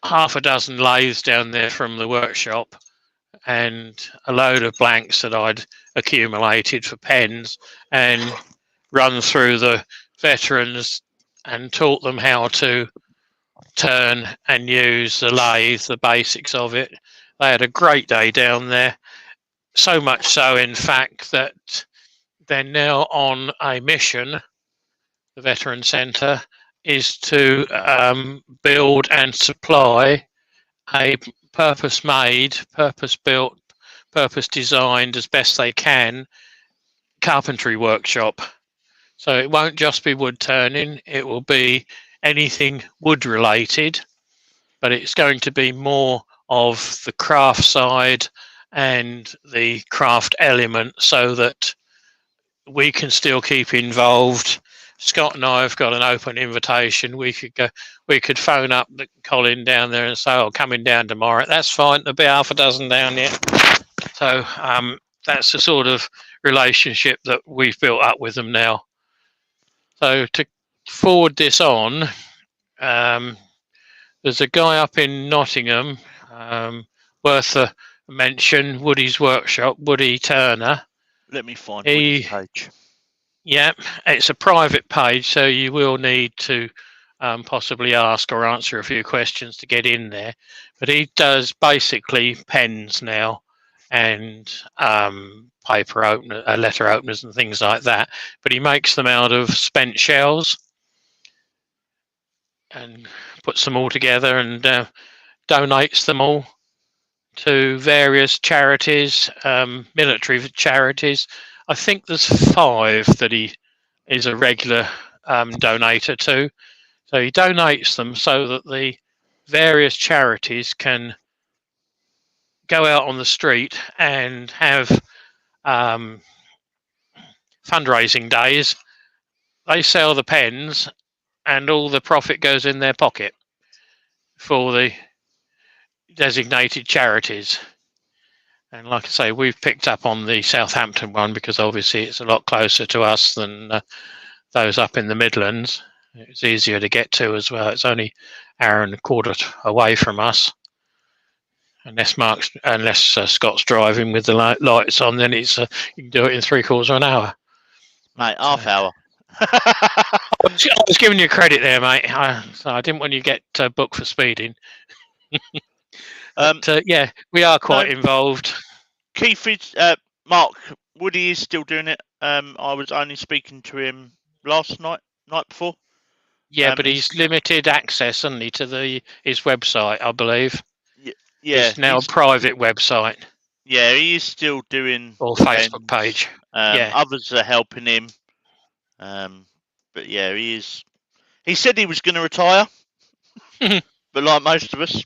a dozen lathes down there from the workshop and a load of blanks that I'd accumulated for pens, and run through the veterans and taught them how to turn and use the lathe, the basics of it. They had a great day down there. So much so, in fact, that they're now on a mission. The Veteran Centre is to build and supply a purpose-made, purpose-built, purpose-designed as best they can carpentry workshop. So it won't just be wood turning, it will be anything wood related, but it's going to be more of the craft side and the craft element, so that we can still keep involved. Scott and I have got an open invitation. We could phone up Colin down there and say, "Oh, coming down tomorrow." That's fine. There'll be half a dozen down here. So that's the sort of relationship that we've built up with them now. So to forward this on, there's a guy up in Nottingham, worth a mention, Woody's Workshop, Woody Turner. Let me find Woody's page. Yeah, it's a private page, so you will need to possibly ask or answer a few questions to get in there. But he does basically pens now, and paper opener, letter openers and things like that. But he makes them out of spent shells and puts them all together and donates them all to various charities, military charities. I think there's 5 that he is a regular donator to. So he donates them so that the various charities can go out on the street and have fundraising days. They sell the pens and all the profit goes in their pocket for the designated charities. And like I say, we've picked up on the Southampton one because obviously it's a lot closer to us than those up in the Midlands. It's easier to get to as well. It's only an hour and a quarter away from us. Unless Scott's driving with the lights on, then it's you can do it in 3/4 of an hour. Mate, half hour. I was giving you credit there, mate. So I didn't want you to get booked for speeding. But yeah, we are quite involved. Keith is Mark. Woody is still doing it. I was only speaking to him last night before. Yeah, but he's limited access, isn't he, to his website, I believe. Yeah, it's now a private website. Yeah, he is still doing or Facebook page. Yeah. Others are helping him. But yeah, he is. He said he was going to retire, but like most of us,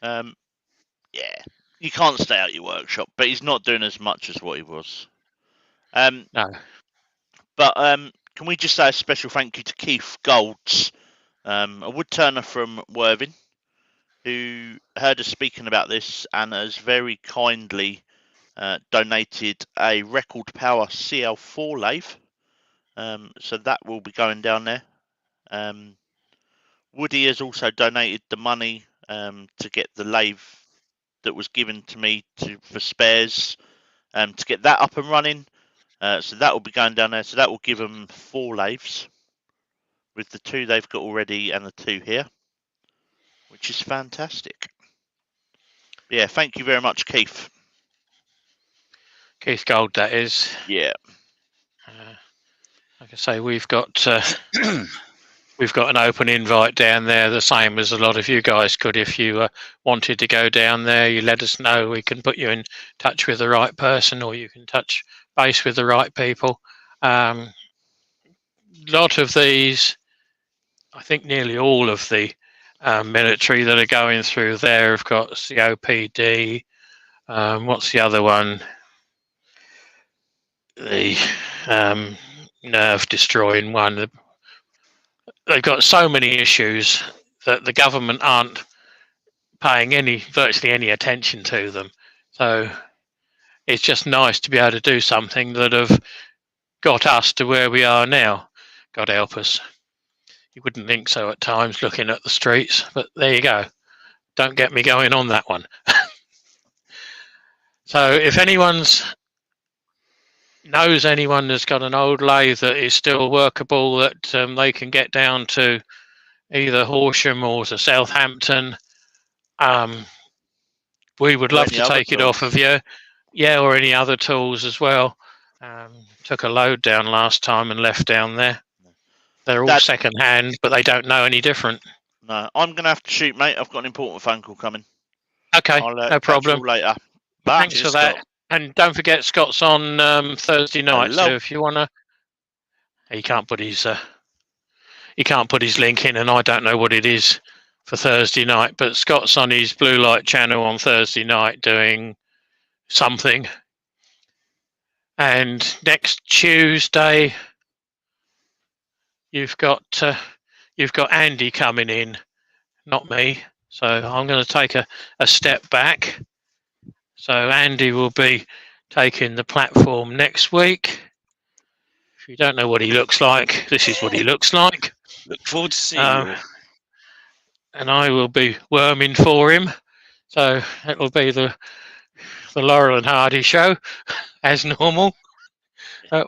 yeah, you can't stay out your workshop. But he's not doing as much as what he was. No. But can we just say a special thank you to Keith Golds, a woodturner from Worthing, who heard us speaking about this and has very kindly donated a Record Power CL4 lathe. So that will be going down there. Woody has also donated the money to get the lathe that was given to me for spares, to get that up and running. So that will be going down there. So that will give them 4 lathes with the 2 they've got already and the 2 here, which is fantastic. Yeah, thank you very much, Keith. Keith Gold, that is. Yeah. Like I say, we've got an open invite down there, the same as a lot of you guys could. If you wanted to go down there, you let us know. We can put you in touch with the right person, or you can touch base with the right people. A lot of these, I think nearly all of the military that are going through there have got COPD. What's the other one? The nerve destroying one. They've got so many issues that the government aren't paying virtually any attention to them. So it's just nice to be able to do something that have got us to where we are now. God help us. You wouldn't think so at times looking at the streets, but there you go. Don't get me going on that one. So if knows anyone that's got an old lathe that is still workable, that they can get down to either Horsham or to Southampton, we would love to take it off of you. Yeah, or any other tools as well. Took a load down last time and left down there. They're all second hand, but they don't know any different. No, I'm going to have to shoot, mate. I've got an important phone call coming. Okay, no problem. Later. Thanks for that. And don't forget, Scott's on Thursday night. Hello. So if you want to, he can't put his link in, and I don't know what it is for Thursday night. But Scott's on his Blue Light channel on Thursday night doing something. And next Tuesday, you've got Andy coming in, not me. So I'm going to take a step back. So Andy will be taking the platform next week. If you don't know what he looks like, this is what he looks like. Look forward to seeing you. And I will be worming for him. So it'll be the Laurel and Hardy show, as normal.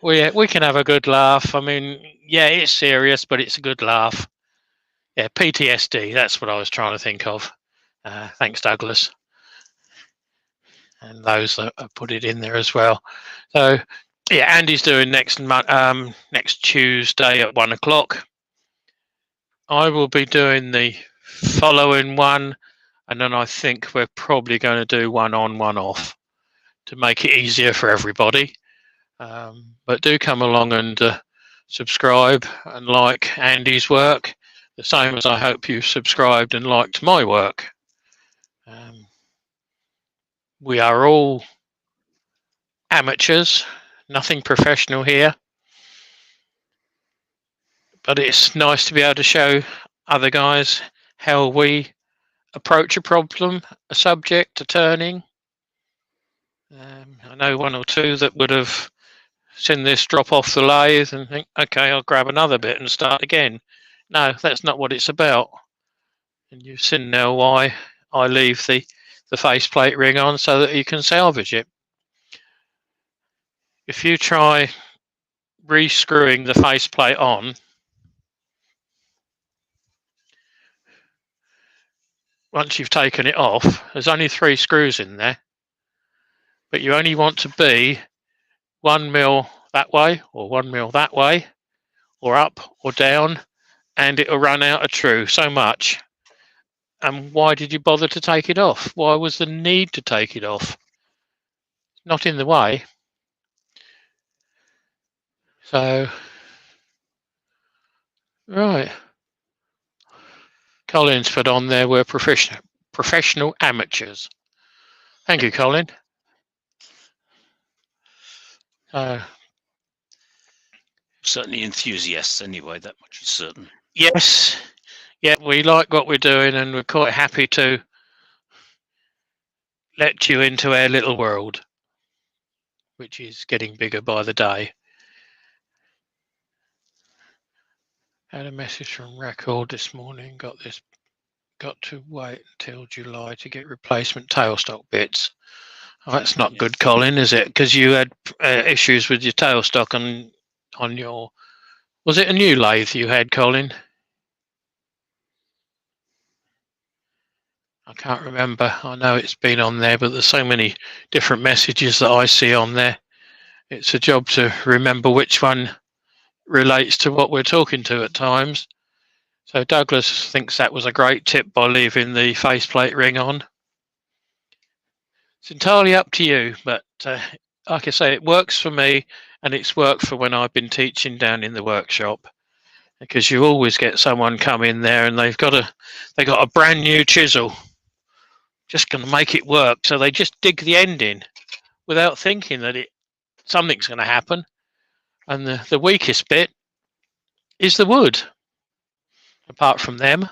We can have a good laugh. I mean, yeah, it's serious, but it's a good laugh. Yeah, PTSD, that's what I was trying to think of. Thanks, Douglas. And those that put it in there as well. So, yeah, Andy's doing next Tuesday at 1 o'clock. I will be doing the following one, and then I think we're probably going to do one on, one off to make it easier for everybody. But do come along and subscribe and like Andy's work, the same as I hope you subscribed and liked my work. We are all amateurs, nothing professional here. But it's nice to be able to show other guys how we approach a problem, a subject, a turning. I know one or two that would have send this drop off the lathe and think, okay, I'll grab another bit and start again. No, that's not what it's about. And you've seen now why I leave the faceplate ring on so that you can salvage it. If you try re-screwing the faceplate on, once you've taken it off, there's only 3 screws in there, but you only want to be 1 mil that way or 1 mil that way or up or down, and it'll run out of true so much. And why did you bother to take it off? Why was the need to take it off? Not in the way. So, right. Colin's put on there, we're professional amateurs. Thank you, Colin. Certainly enthusiasts anyway, that much is certain. Yes. Yeah, we like what we're doing and we're quite happy to let you into our little world, which is getting bigger by the day. Had a message from Record this morning, got to wait until July to get replacement tailstock bits. Oh, that's not good, Colin, is it? Because you had issues with your tailstock on your... Was it a new lathe you had, Colin? I can't remember. I know it's been on there, but there's so many different messages that I see on there. It's a job to remember which one relates to what we're talking to at times. So Douglas thinks that was a great tip by leaving the faceplate ring on. It's entirely up to you, but like I say, it works for me, and it's worked for when I've been teaching down in the workshop. Because you always get someone come in there and they've got a brand new chisel, just going to make it work. So they just dig the end in without thinking that something's going to happen. And the weakest bit is the wood. Apart from them,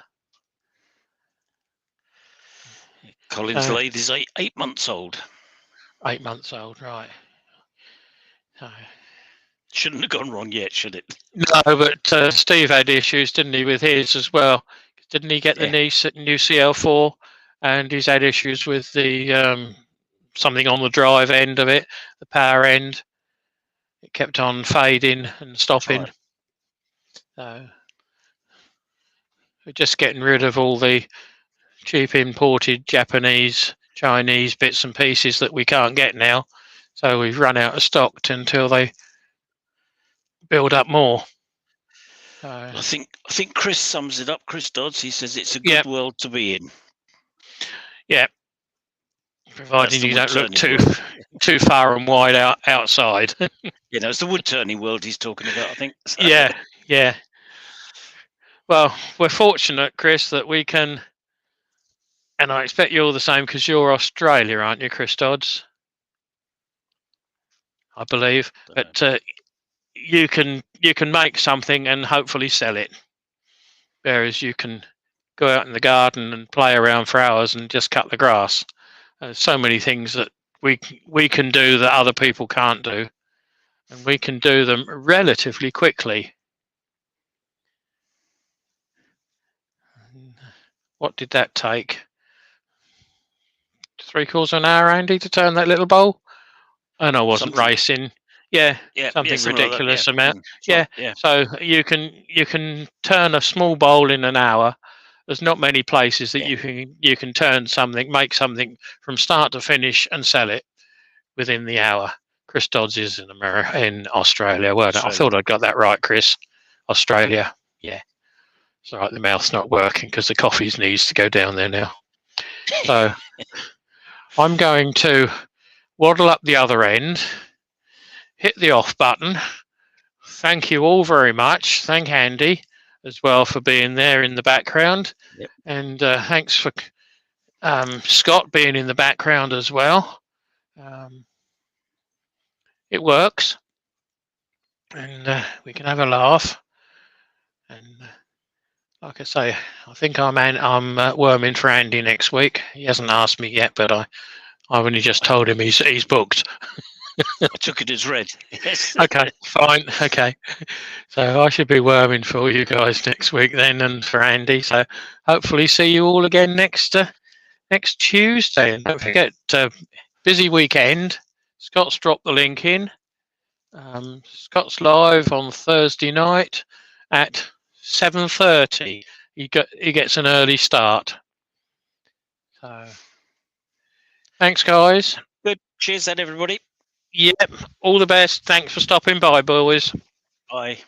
Colin's lathe is 8 months old. 8 months old, right? Shouldn't have gone wrong yet, should it? No, but Steve had issues, didn't he, with his as well? Didn't he get the new CL4, and he's had issues with the something on the drive end of it, the power end. It kept on fading and stopping. Right. So we're just getting rid of all the cheap imported Japanese, Chinese bits and pieces that we can't get now. So we've run out of stock until they build up more. I think Chris sums it up. Chris Dodds, he says it's a good world to be in. Yeah, providing you don't look too far and wide outside. It's the wood turning world he's talking about, I think. So. Yeah. Well, we're fortunate, Chris, that we can, and I expect you're the same because you're Australia, aren't you, Chris Dodds? I believe. But you can make something and hopefully sell it, whereas you can go out in the garden and play around for hours and just cut the grass. There's so many things that we can do that other people can't do, and we can do them relatively quickly. What did that take? 3/4 of an hour, Andy, to turn that little bowl? And I wasn't racing. Something ridiculous amount. So you can turn a small bowl in an hour. There's not many places that you can turn something, make something from start to finish and sell it within the hour. Chris Dodds is in Australia, weren't it? I thought I'd got that right, Chris. Australia, yeah. It's all right, the mouth's not working because the coffee needs to go down there now. So I'm going to waddle up the other end, hit the off button. Thank you all very much. Thank Andy as well for being there in the background. Yep. And thanks for Scott being in the background as well. It works, and we can have a laugh. And like I say, I think I'm worming for Andy next week. He hasn't asked me yet, but I've only just told him he's booked. I took it as red. Yes. Okay, fine. Okay. So I should be worming for you guys next week then, and for Andy. So hopefully see you all again next Tuesday. And don't forget, busy weekend. Scott's dropped the link in. Scott's live on Thursday night at 7:30. He gets an early start. So thanks, guys. Good. Cheers, then, everybody. Yep. All the best. Thanks for stopping by, boys. Bye.